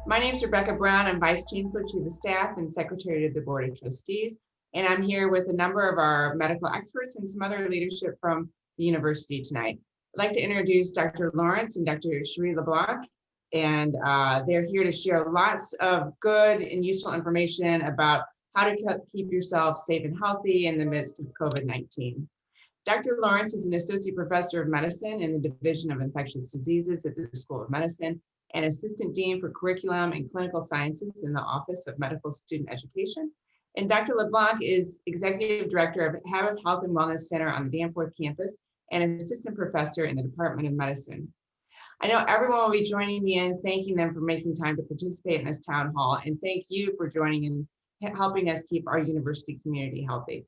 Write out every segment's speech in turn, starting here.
My name is Rebecca Brown. I'm Vice Chancellor, Chief of Staff, and Secretary of the Board of Trustees. And I'm here with a number of our medical experts and some other leadership from the university tonight. I'd like to introduce Dr. Lawrence and Dr. Cherie LeBlanc. And they're here to share lots of good and useful information about how to keep yourself safe and healthy in the midst of COVID-19. Dr. Lawrence is an associate professor of medicine in the Division of Infectious Diseases at the School of Medicine and assistant dean for curriculum and clinical sciences in the Office of Medical Student Education. And Dr. LeBlanc is executive director of Habit Health and Wellness Center on the Danforth campus and an assistant professor in the Department of Medicine. I know everyone will be joining me in thanking them for making time to participate in this town hall, and thank you for joining and helping us keep our university community healthy.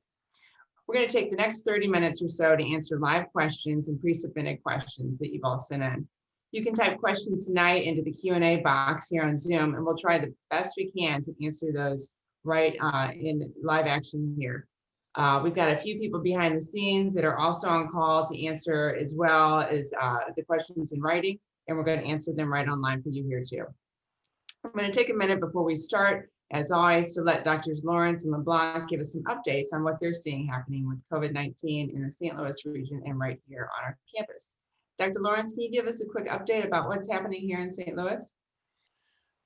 We're going to take the next 30 minutes or so to answer live questions and pre-submitted questions that you've all sent in. You can type questions tonight into the Q&A box here on Zoom, and we'll try the best we can to answer those right in live action here. We've got a few people behind the scenes that are also on call to answer as well as the questions in writing, and we're going to answer them right online for you here too. I'm going to take a minute before we start, as always, to let Drs. Lawrence and LeBlanc give us some updates on what they're seeing happening with COVID-19 in the St. Louis region and right here on our campus. Dr. Lawrence, can you give us a quick update about what's happening here in St. Louis?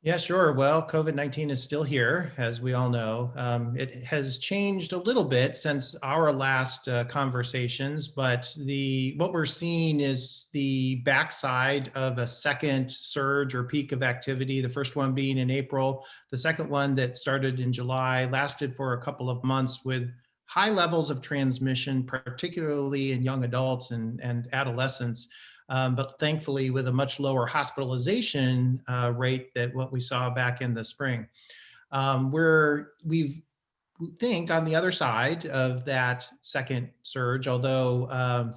Yeah, sure. Well, COVID-19 is still here, as we all know. It has changed a little bit since our last conversations, but what we're seeing is the backside of a second surge or peak of activity, the first one being in April, the second one that started in July, lasted for a couple of months with high levels of transmission, particularly in young adults and adolescents. But thankfully with a much lower hospitalization rate than what we saw back in the spring. We think on the other side of that second surge, although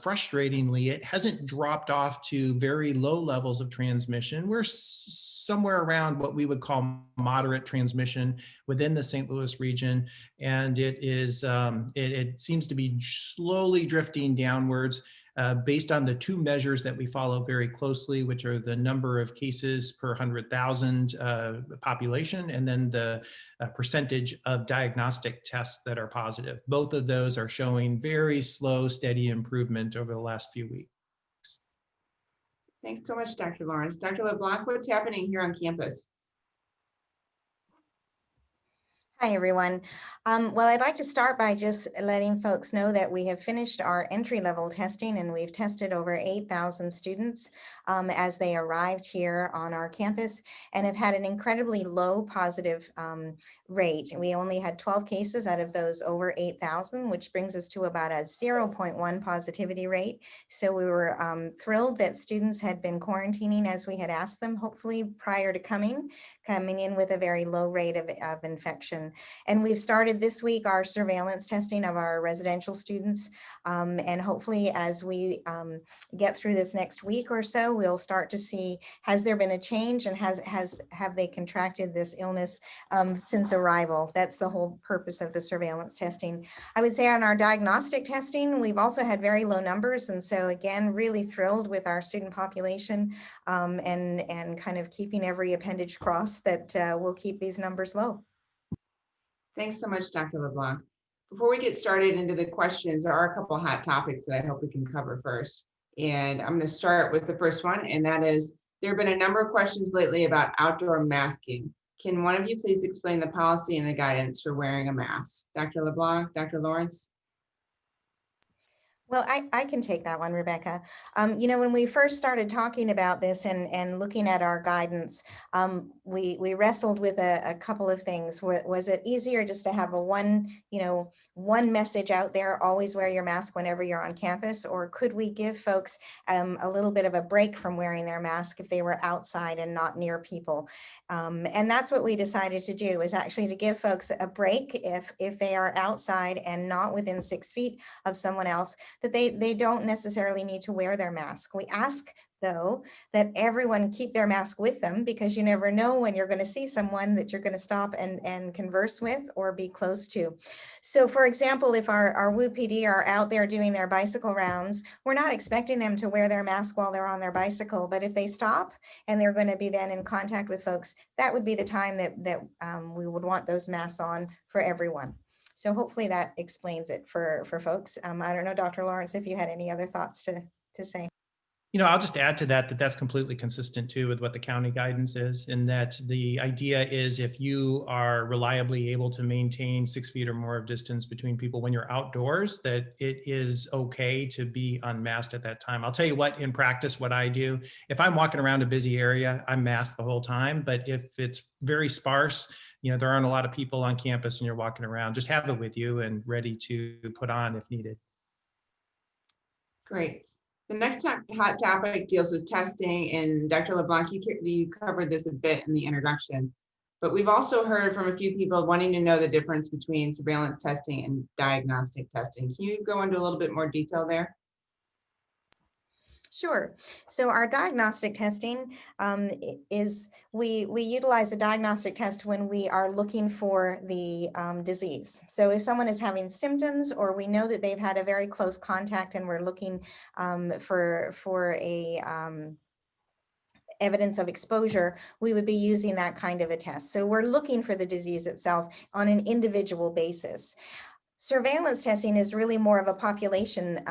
frustratingly, it hasn't dropped off to very low levels of transmission. We're somewhere around what we would call moderate transmission within the St. Louis region. And it seems to be slowly drifting downwards. Based on the two measures that we follow very closely, which are the number of cases per 100,000 population, and then the percentage of diagnostic tests that are positive. Both of those are showing very slow, steady improvement over the last few weeks. Thanks so much, Dr. Lawrence. Dr. LeBlanc, what's happening here on campus? Hi, everyone. Well, I'd like to start by just letting folks know that we have finished our entry-level testing and we've tested over 8,000 students as they arrived here on our campus and have had an incredibly low positive rate. We only had 12 cases out of those over 8,000, which brings us to about a 0.1 positivity rate. So we were thrilled that students had been quarantining as we had asked them, hopefully prior to coming in with a very low rate of infection. And we've started this week our surveillance testing of our residential students. And hopefully as we get through this next week or so, we'll start to see, has there been a change and have they contracted this illness since arrival? That's the whole purpose of the surveillance testing. I would say on our diagnostic testing, we've also had very low numbers. And so again, really thrilled with our student population and kind of keeping every appendage crossed that we'll keep these numbers low. Thanks so much, Dr. LeBlanc. Before we get started into the questions, there are a couple of hot topics that I hope we can cover first. And I'm going to start with the first one, and that is, there have been a number of questions lately about outdoor masking. Can one of you please explain the policy and the guidance for wearing a mask? Dr. LeBlanc, Dr. Lawrence? Well, I can take that one, Rebecca. When we first started talking about this and looking at our guidance, we wrestled with a couple of things. Was it easier just to have one message out there, always wear your mask whenever you're on campus? Or could we give folks a little bit of a break from wearing their mask if they were outside and not near people? And that's what we decided to do, is actually to give folks a break if they are outside and not within 6 feet of someone else, that they don't necessarily need to wear their mask. We ask, though, that everyone keep their mask with them, because you never know when you're going to see someone that you're going to stop and converse with or be close to. So for example, if our WU PD are out there doing their bicycle rounds, we're not expecting them to wear their mask while they're on their bicycle, but if they stop and they're going to be then in contact with folks, that would be the time that we would want those masks on for everyone. So hopefully that explains it for folks. I don't know, Dr. Lawrence, if you had any other thoughts to say. I'll just add to that that's completely consistent too with what the county guidance is, in that the idea is if you are reliably able to maintain 6 feet or more of distance between people when you're outdoors, that it is okay to be unmasked at that time. I'll tell you what, in practice, what I do, if I'm walking around a busy area, I'm masked the whole time. But if it's very sparse, there aren't a lot of people on campus and you're walking around, just have it with you and ready to put on if needed. Great. The next hot topic deals with testing, and Dr. LeBlanc, you covered this a bit in the introduction, but we've also heard from a few people wanting to know the difference between surveillance testing and diagnostic testing. Can you go into a little bit more detail there? Sure. So our diagnostic testing is we utilize a diagnostic test when we are looking for the disease. So if someone is having symptoms, or we know that they've had a very close contact and we're looking for a evidence of exposure, we would be using that kind of a test. So we're looking for the disease itself on an individual basis. Surveillance testing is really more of a population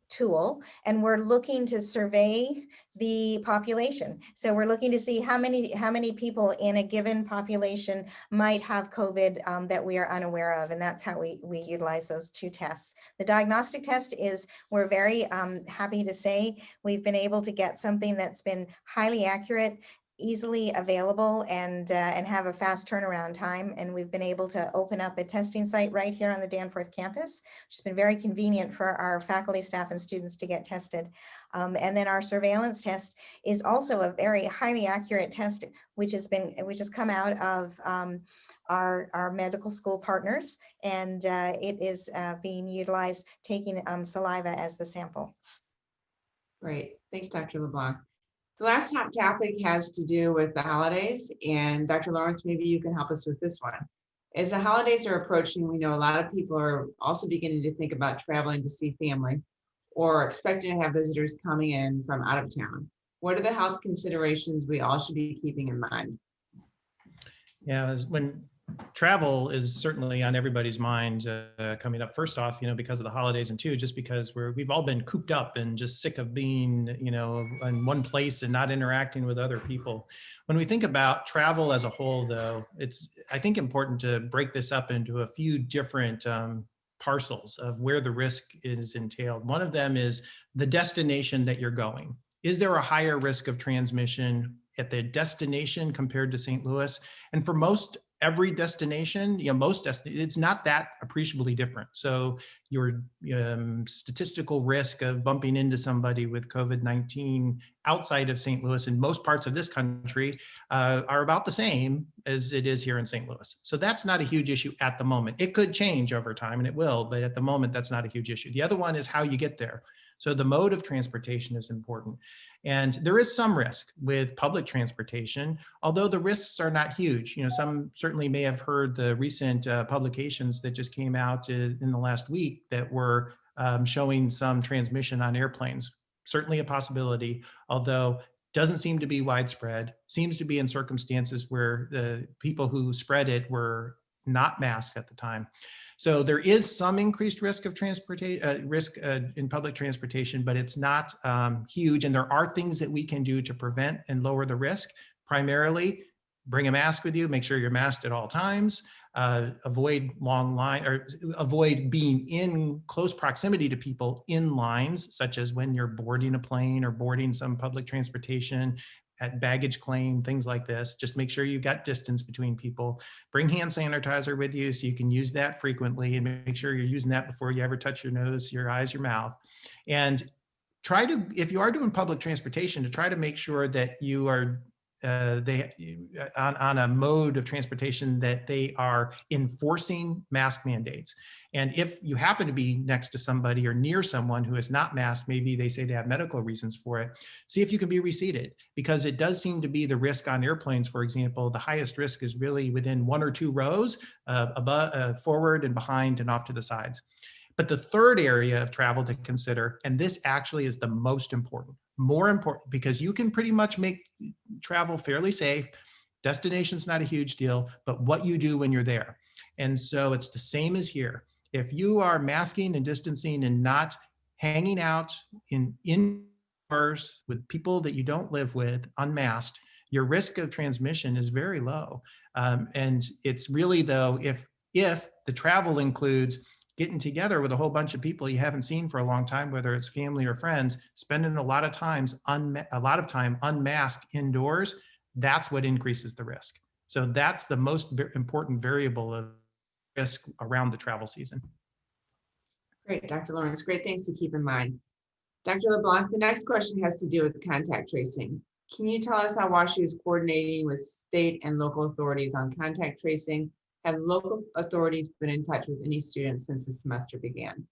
tool, and we're looking to survey the population. So we're looking to see how many people in a given population might have COVID that we are unaware of, and that's how we utilize those two tests. The diagnostic test is, we're very happy to say, we've been able to get something that's been highly accurate, easily available, and have a fast turnaround time. And we've been able to open up a testing site right here on the Danforth campus, which has been very convenient for our faculty, staff, and students to get tested. And then our surveillance test is also a very highly accurate test, which has come out of our medical school partners, and it is being utilized taking saliva as the sample. Great, thanks, Dr. LeBlanc. The last hot topic has to do with the holidays, and Dr. Lawrence, maybe you can help us with this one. As the holidays are approaching, we know a lot of people are also beginning to think about traveling to see family, or expecting to have visitors coming in from out of town. What are the health considerations we all should be keeping in mind? Yeah, when travel is certainly on everybody's mind coming up, first off, because of the holidays, and two, just because we've all been cooped up and just sick of being, in one place and not interacting with other people. When we think about travel as a whole, though, it's, I think, important to break this up into a few different parcels of where the risk is entailed. One of them is the destination that you're going. Is there a higher risk of transmission at the destination compared to St. Louis? And for every destination, it's not that appreciably different. So your statistical risk of bumping into somebody with COVID-19 outside of St. Louis in most parts of this country are about the same as it is here in St. Louis. So that's not a huge issue at the moment. It could change over time, and it will, but at the moment, that's not a huge issue. The other one is how you get there. So the mode of transportation is important. And there is some risk with public transportation, although the risks are not huge. Some certainly may have heard the recent publications that just came out in the last week that were showing some transmission on airplanes. Certainly a possibility, although doesn't seem to be widespread, seems to be in circumstances where the people who spread it were not masked at the time. So there is some increased risk of in public transportation, but it's not huge. And there are things that we can do to prevent and lower the risk. Primarily, bring a mask with you, make sure you're masked at all times, avoid long line, or avoid being in close proximity to people in lines, such as when you're boarding a plane or boarding some public transportation, at baggage claim, things like this. Just make sure you've got distance between people. Bring hand sanitizer with you so you can use that frequently, and make sure you're using that before you ever touch your nose, your eyes, your mouth. And try to, if you are doing public transportation, to try to make sure that you are on a mode of transportation that they are enforcing mask mandates. And if you happen to be next to somebody or near someone who is not masked, maybe they say they have medical reasons for it, see if you can be reseated, because it does seem to be the risk on airplanes, for example, the highest risk is really within 1 or 2 rows, above, forward and behind and off to the sides. But the third area of travel to consider, and this actually is the most important, more important, because you can pretty much make travel fairly safe. Destination's not a huge deal, but what you do when you're there. And so it's the same as here. If you are masking and distancing and not hanging out indoors with people that you don't live with unmasked, your risk of transmission is very low. And it's really, though, if the travel includes getting together with a whole bunch of people you haven't seen for a long time, whether it's family or friends, spending a lot of time unmasked indoors, that's what increases the risk. So that's the most important variable of risk around the travel season. Great, Dr. Lawrence, great things to keep in mind. Dr. LeBlanc, the next question has to do with contact tracing. Can you tell us how WashU is coordinating with state and local authorities on contact tracing? Have local authorities been in touch with any students since the semester began?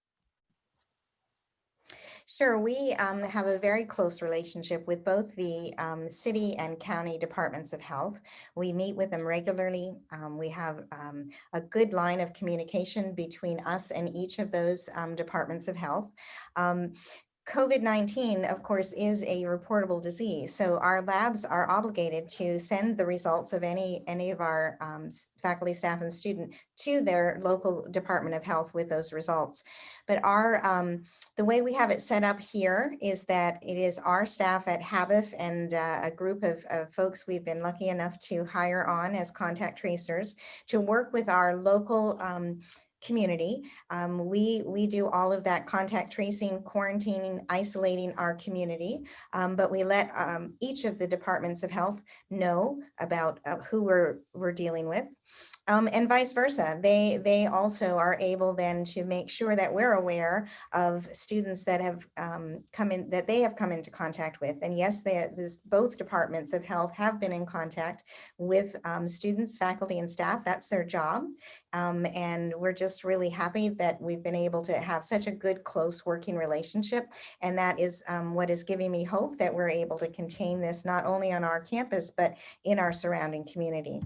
Sure, we have a very close relationship with both the city and county departments of health. We meet with them regularly. We have a good line of communication between us and each of those departments of health. COVID-19, of course, is a reportable disease. So our labs are obligated to send the results of any of our faculty, staff, and student to their local Department of Health with those results. But the way we have it set up here is that it is our staff at HABIF and a group of folks we've been lucky enough to hire on as contact tracers to work with our local community. We do all of that contact tracing, quarantining, isolating our community, but we let each of the departments of health know about who we're dealing with. And vice versa. They also are able then to make sure that we're aware of students that have that they have come into contact with. And yes, both departments of health have been in contact with students, faculty, and staff. That's their job. And we're just really happy that we've been able to have such a good, close working relationship. And that is what is giving me hope that we're able to contain this not only on our campus, but in our surrounding community.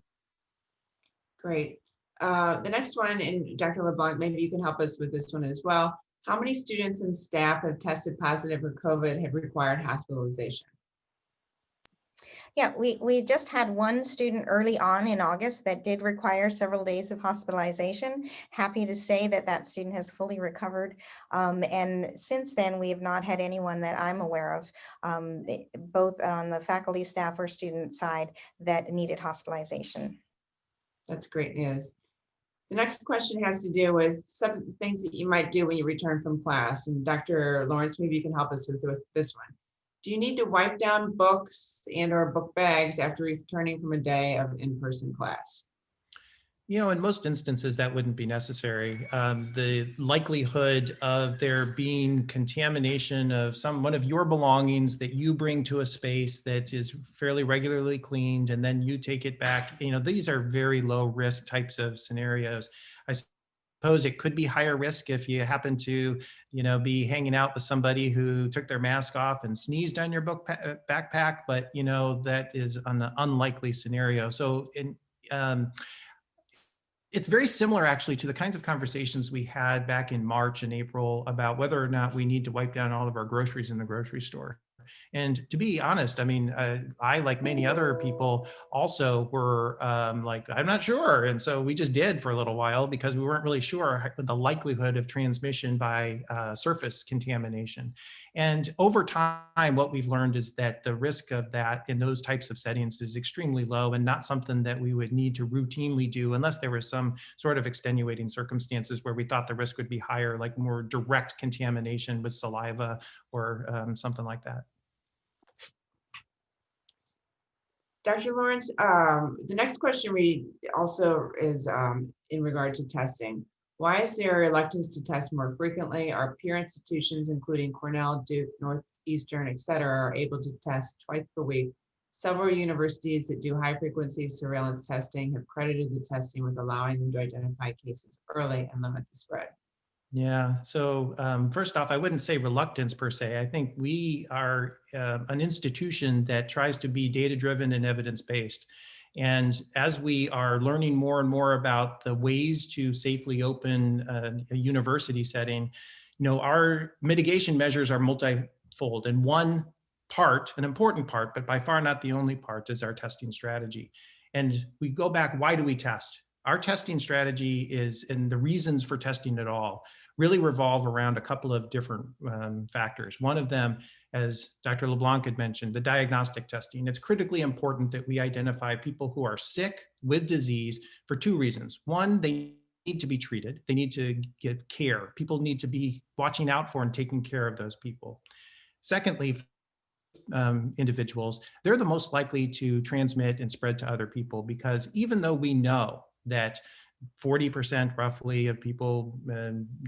Great. The next one, and Dr. LeBlanc, maybe you can help us with this one as well. How many students and staff have tested positive for COVID have required hospitalization? Yeah, we just had one student early on in August that did require several days of hospitalization. Happy to say that that student has fully recovered. And since then, we have not had anyone that I'm aware of, both on the faculty, staff, or student side that needed hospitalization. That's great news. The next question has to do with some things that you might do when you return from class. And Dr. Lawrence, maybe you can help us with this one. Do you need to wipe down books and/or book bags after returning from a day of in-person class? You know, in most instances, that wouldn't be necessary. The likelihood of there being contamination of one of your belongings that you bring to a space that is fairly regularly cleaned and then you take it back, you know, these are very low risk types of scenarios. I suppose it could be higher risk if you happen to, you know, be hanging out with somebody who took their mask off and sneezed on your backpack, but, you know, that is an unlikely scenario. So it's very similar actually to the kinds of conversations we had back in March and April about whether or not we need to wipe down all of our groceries in the grocery store. And to be honest, I mean, I, like many other people, also were like, I'm not sure. And so we just did for a little while because we weren't really sure the likelihood of transmission by surface contamination. And over time, what we've learned is that the risk of that in those types of settings is extremely low and not something that we would need to routinely do unless there was some sort of extenuating circumstances where we thought the risk would be higher, like more direct contamination with saliva or something like that. Dr. Lawrence, the next question also is in regard to testing. Why is there a reluctance to test more frequently? Our peer institutions, including Cornell, Duke, Northeastern, et cetera, are able to test twice per week Several universities that do high frequency surveillance testing have credited the testing with allowing them to identify cases early and limit the spread. Yeah, so first off, I wouldn't say reluctance per se. I think we are an institution that tries to be data-driven and evidence-based. And as we are learning more and more about the ways to safely open a university setting, our mitigation measures are multifold. And one part, an important part, but by far not the only part, is our testing strategy. And we go back, why do we test? Our testing strategy is, and the reasons for testing at all, really revolve around a couple of different factors. One of them, as Dr. LeBlanc had mentioned, the diagnostic testing. It's critically important that we identify people who are sick with disease for two reasons. One, they need to be treated. They need to get care. People need to be watching out for and taking care of those people. Secondly, individuals, they're the most likely to transmit and spread to other people, because even though we know that 40% roughly of people,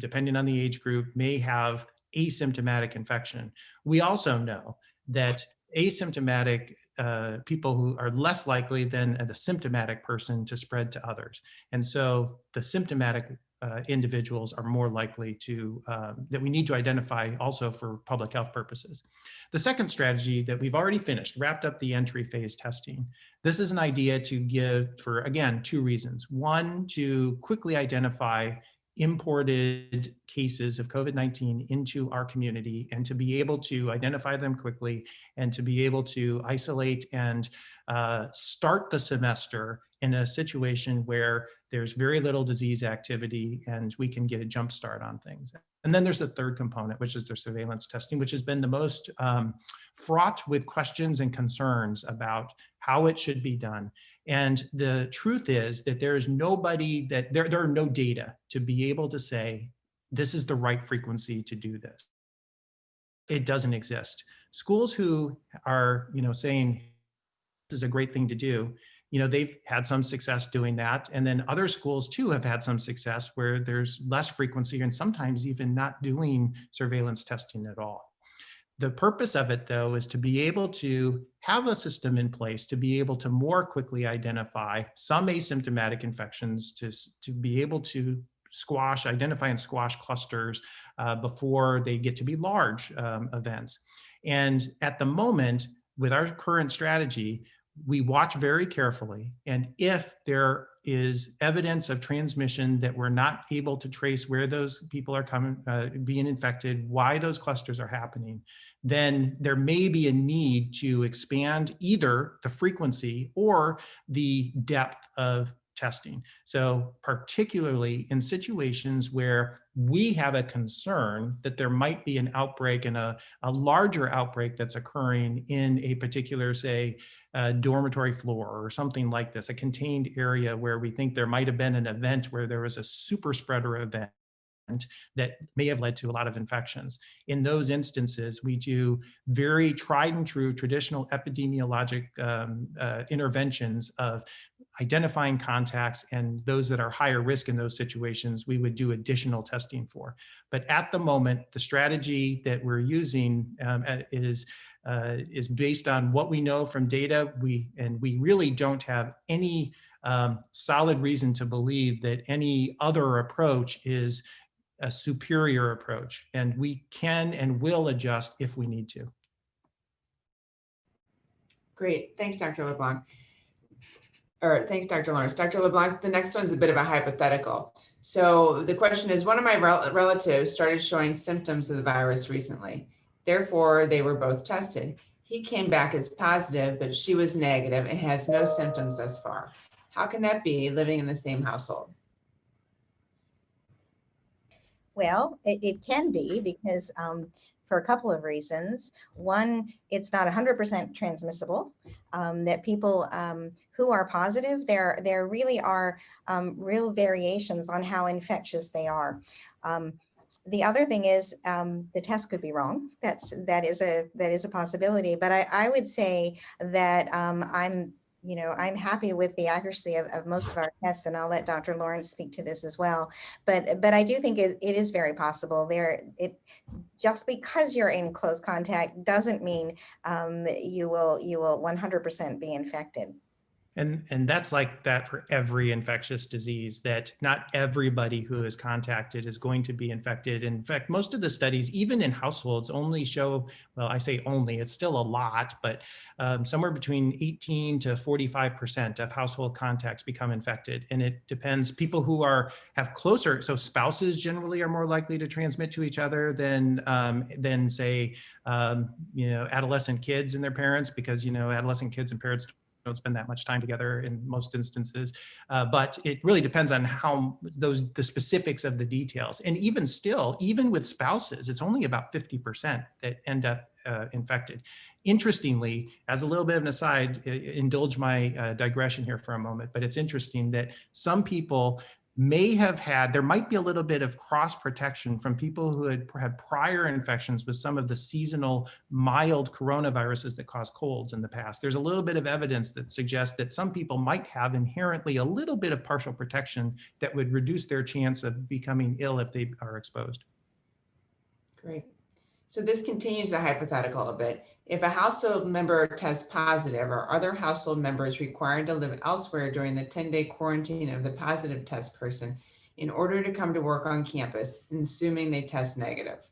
depending on the age group, may have asymptomatic infection, we also know that asymptomatic people who are less likely than a symptomatic person to spread to others. And so the symptomatic individuals are more likely to, that we need to identify also for public health purposes. The second strategy that we've already finished, wrapped up the entry phase testing. This is an idea to give for, again, two reasons. One, to quickly identify imported cases of COVID-19 into our community, and to be able to identify them quickly, and to be able to isolate and start the semester in a situation where there's very little disease activity and we can get a jump start on things. And then there's the third component, which is their surveillance testing, which has been the most fraught with questions and concerns about how it should be done. And the truth is that there is nobody that there are no data to be able to say, this is the right frequency to do this. It doesn't exist. Schools who are, saying this is a great thing to do, they've had some success doing that. And then other schools too have had some success where there's less frequency and sometimes even not doing surveillance testing at all. The purpose of it, though, is to be able to have a system in place to be able to more quickly identify some asymptomatic infections, to be able to identify and squash clusters before they get to be large events. And at the moment, with our current strategy, we watch very carefully. And if there is evidence of transmission that we're not able to trace where those people are being infected, why those clusters are happening, then there may be a need to expand either the frequency or the depth of testing. So particularly in situations where we have a concern that there might be an outbreak and a larger outbreak that's occurring in a particular, say, dormitory floor or something like this, a contained area where we think there might have been an event where there was a super spreader event that may have led to a lot of infections. In those instances, we do very tried and true traditional epidemiologic interventions of identifying contacts, and those that are higher risk in those situations, we would do additional testing for. But at the moment, the strategy that we're using is based on what we know from data. We really don't have any solid reason to believe that any other approach is a superior approach, and we can and will adjust if we need to. Great, thanks, Dr. LeBlanc. Or thanks, Dr. Lawrence. Dr. LeBlanc, the next one's a bit of a hypothetical. So the question is, one of my relatives started showing symptoms of the virus recently. Therefore, they were both tested. He came back as positive, but she was negative and has no symptoms thus far. How can that be, living in the same household? Well, it can be, because for a couple of reasons. One, it's not 100% transmissible, that people who are positive, there really are real variations on how infectious they are. The other thing is the test could be wrong. That is a possibility. But I would say that I'm you know, I'm happy with the accuracy of most of our tests, and I'll let Dr. Lawrence speak to this as well. But I do think it is very possible. Just because you're in close contact doesn't mean you will 100% be infected. And that's like that for every infectious disease, that not everybody who is contacted is going to be infected. In fact, most of the studies, even in households, only show, well, I say only, it's still a lot, but somewhere between 18 to 45% of household contacts become infected. And it depends, people who have closer, so spouses generally are more likely to transmit to each other than say, adolescent kids and their parents, because, adolescent kids and parents don't spend that much time together in most instances, but it really depends on how the specifics of the details. And even still, even with spouses, it's only about 50% that end up infected. Interestingly, as a little bit of an aside, indulge my digression here for a moment, but it's interesting that some people there might be a little bit of cross protection from people who had prior infections with some of the seasonal mild coronaviruses that cause colds in the past. There's a little bit of evidence that suggests that some people might have inherently a little bit of partial protection that would reduce their chance of becoming ill if they are exposed. Great. So this continues the hypothetical a bit. If a household member tests positive, are other household members required to live elsewhere during the 10-day quarantine of the positive test person in order to come to work on campus, assuming they test negative?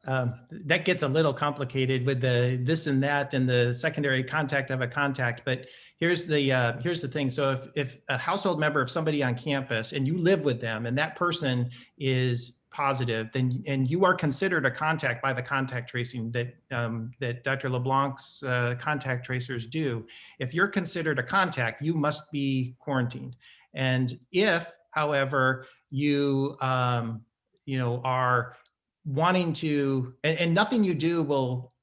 That gets a little complicated with the this and that and the secondary contact of a contact. But here's the thing. So if a household member of somebody on campus and you live with them and that person is positive, and you are considered a contact by the contact tracing that Dr. LeBlanc's contact tracers do. If you're considered a contact, you must be quarantined. And if, however, you are wanting to, and nothing you do will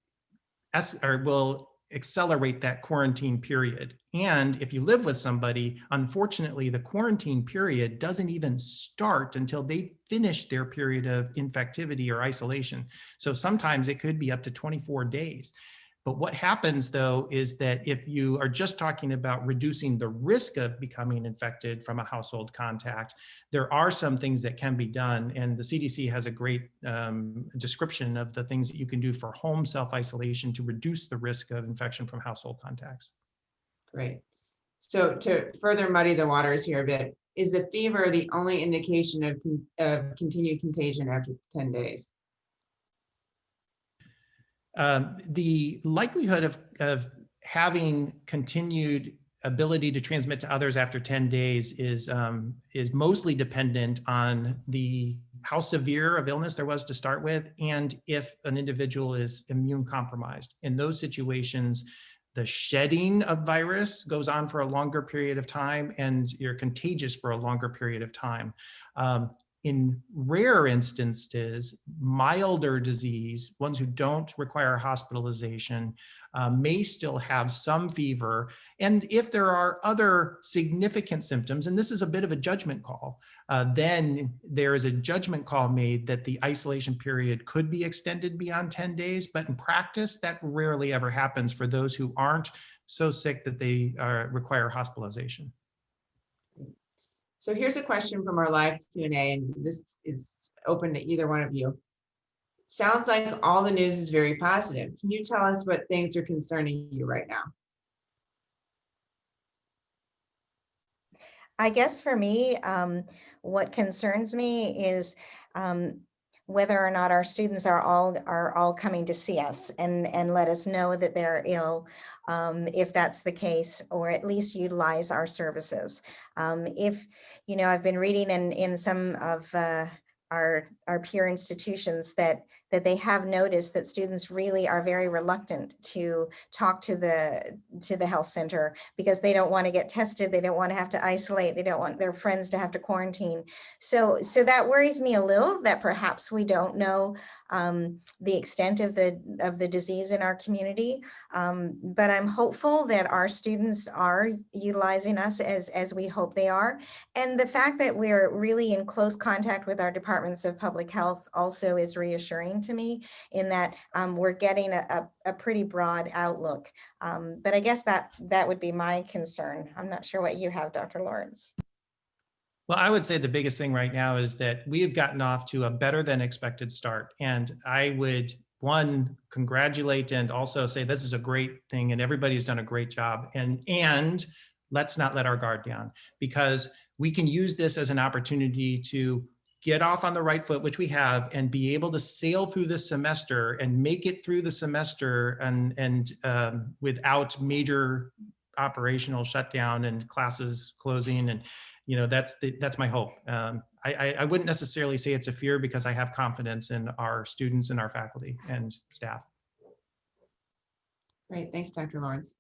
accelerate that quarantine period. And if you live with somebody, unfortunately, the quarantine period doesn't even start until they finish their period of infectivity or isolation. So sometimes it could be up to 24 days. But what happens, though, is that if you are just talking about reducing the risk of becoming infected from a household contact, there are some things that can be done. And the CDC has a great description of the things that you can do for home self-isolation to reduce the risk of infection from household contacts. Great. So to further muddy the waters here a bit, is the fever the only indication of continued contagion after 10 days? The likelihood of having continued ability to transmit to others after 10 days is mostly dependent on how severe of illness there was to start with, and if an individual is immune compromised. In those situations, the shedding of virus goes on for a longer period of time, and you're contagious for a longer period of time. In rare instances, milder disease, ones who don't require hospitalization, may still have some fever. And if there are other significant symptoms, and this is a bit of a judgment call, then there is a judgment call made that the isolation period could be extended beyond 10 days. But in practice, that rarely ever happens for those who aren't so sick that they require hospitalization. So here's a question from our live Q&A, and this is open to either one of you. Sounds like all the news is very positive. Can you tell us what things are concerning you right now? I guess for me, what concerns me is whether or not our students are all coming to see us and let us know that they're ill, if that's the case, or at least utilize our services. If, I've been reading in some of our peer institutions that they have noticed that students really are very reluctant to talk to the health center because they don't want to get tested, they don't want to have to isolate, they don't want their friends to have to quarantine. So that worries me a little, that perhaps we don't know the extent of the disease in our community. But I'm hopeful that our students are utilizing us as we hope they are. And the fact that we're really in close contact with our department departments of public health also is reassuring to me in that we're getting a pretty broad outlook. But I guess that would be my concern. I'm not sure what you have, Dr. Lawrence. Well, I would say the biggest thing right now is that we have gotten off to a better than expected start. And I would, one, congratulate and also say this is a great thing and everybody's done a great job. And let's not let our guard down, because we can use this as an opportunity to get off on the right foot, which we have, and be able to sail through this semester and make it through the semester and without major operational shutdown and classes closing. And that's my hope. I wouldn't necessarily say it's a fear, because I have confidence in our students and our faculty and staff. Great, thanks, Dr. Lawrence.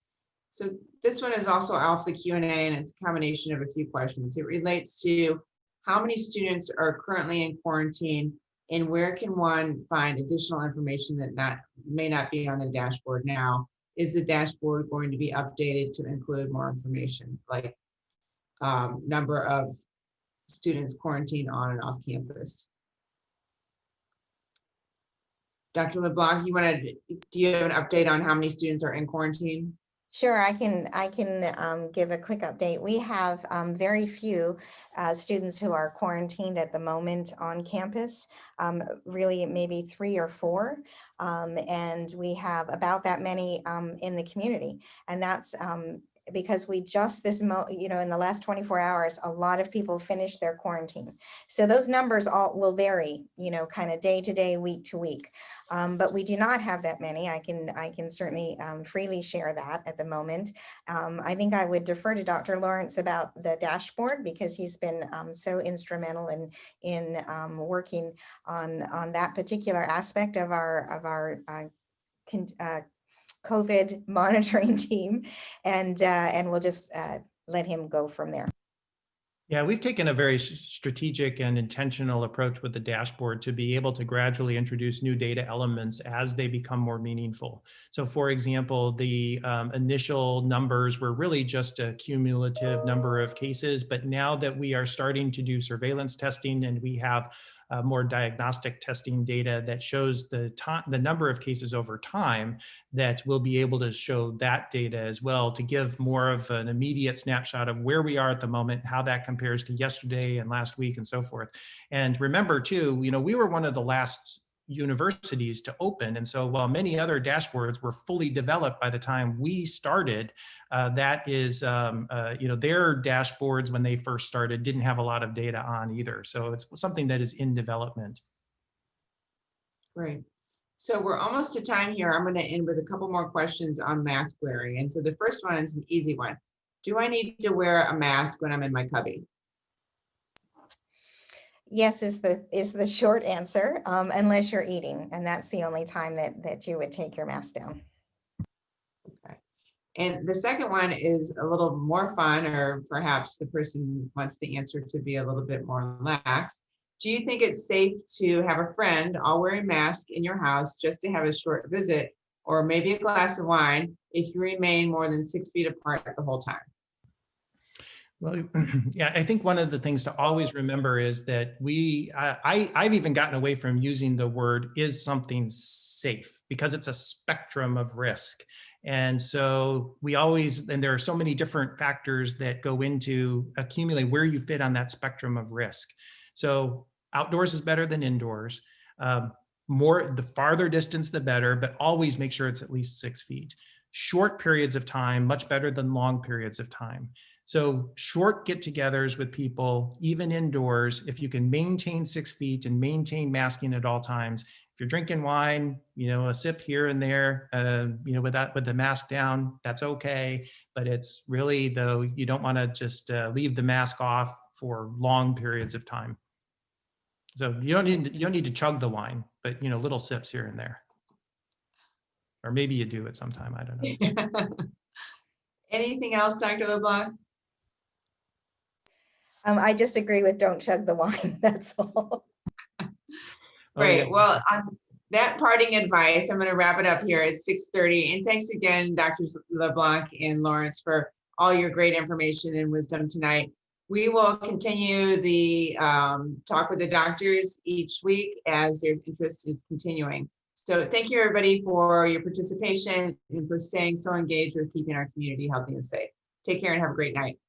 So this one is also off the Q&A, and it's a combination of a few questions. It relates to how many students are currently in quarantine, and where can one find additional information that may not be on the dashboard now? Is the dashboard going to be updated to include more information, like number of students quarantined on and off campus? Dr. LeBlanc, do you have an update on how many students are in quarantine? Sure, I can give a quick update. We have very few students who are quarantined at the moment on campus, really maybe 3 or 4, and we have about that many in the community, and that's because we just in the last 24 hours, a lot of people finished their quarantine. So those numbers all will vary, kind of day to day, week to week. But we do not have that many. I can certainly freely share that at the moment. I think I would defer to Dr. Lawrence about the dashboard, because he's been so instrumental in working on that particular aspect of our COVID monitoring team, and we'll just let him go from there. Yeah, we've taken a very strategic and intentional approach with the dashboard to be able to gradually introduce new data elements as they become more meaningful. So for example, the initial numbers were really just a cumulative number of cases, but now that we are starting to do surveillance testing and we have more diagnostic testing data that shows the number of cases over time, that we'll be able to show that data as well to give more of an immediate snapshot of where we are at the moment, how that compares to yesterday and last week and so forth. And remember too, we were one of the last universities to open. And so while many other dashboards were fully developed by the time we started, that is, their dashboards when they first started didn't have a lot of data on either. So it's something that is in development. Great. So we're almost to time here. I'm going to end with a couple more questions on mask wearing. And so the first one is an easy one. Do I need to wear a mask when I'm in my cubby? Yes is the short answer, unless you're eating, and that's the only time that you would take your mask down. Okay. And the second one is a little more fun, or perhaps the person wants the answer to be a little bit more relaxed. Do you think it's safe to have a friend all wearing a mask in your house just to have a short visit, or maybe a glass of wine, if you remain more than 6 feet apart the whole time? Well, yeah, I think one of the things to always remember is that I've even gotten away from using the word "is something safe," because it's a spectrum of risk. And so and there are so many different factors that go into accumulate where you fit on that spectrum of risk. So outdoors is better than indoors. The farther distance, the better, but always make sure it's at least 6 feet. Short periods of time, much better than long periods of time. So short get-togethers with people, even indoors, if you can maintain 6 feet and maintain masking at all times. If you're drinking wine, a sip here and there, with the mask down, that's okay. But it's really, though, you don't want to just leave the mask off for long periods of time. So you don't need to chug the wine, but little sips here and there. Or maybe you do at some time, I don't know. Anything else, Dr. LeBlanc? I just agree with don't chug the wine, that's all. Great. Oh, yeah. Well, on that parting advice, I'm going to wrap it up here at 6:30. And thanks again, Drs. LeBlanc and Lawrence, for all your great information and wisdom tonight. We will continue the talk with the doctors each week as their interest is continuing. So thank you, everybody, for your participation and for staying so engaged with keeping our community healthy and safe. Take care and have a great night.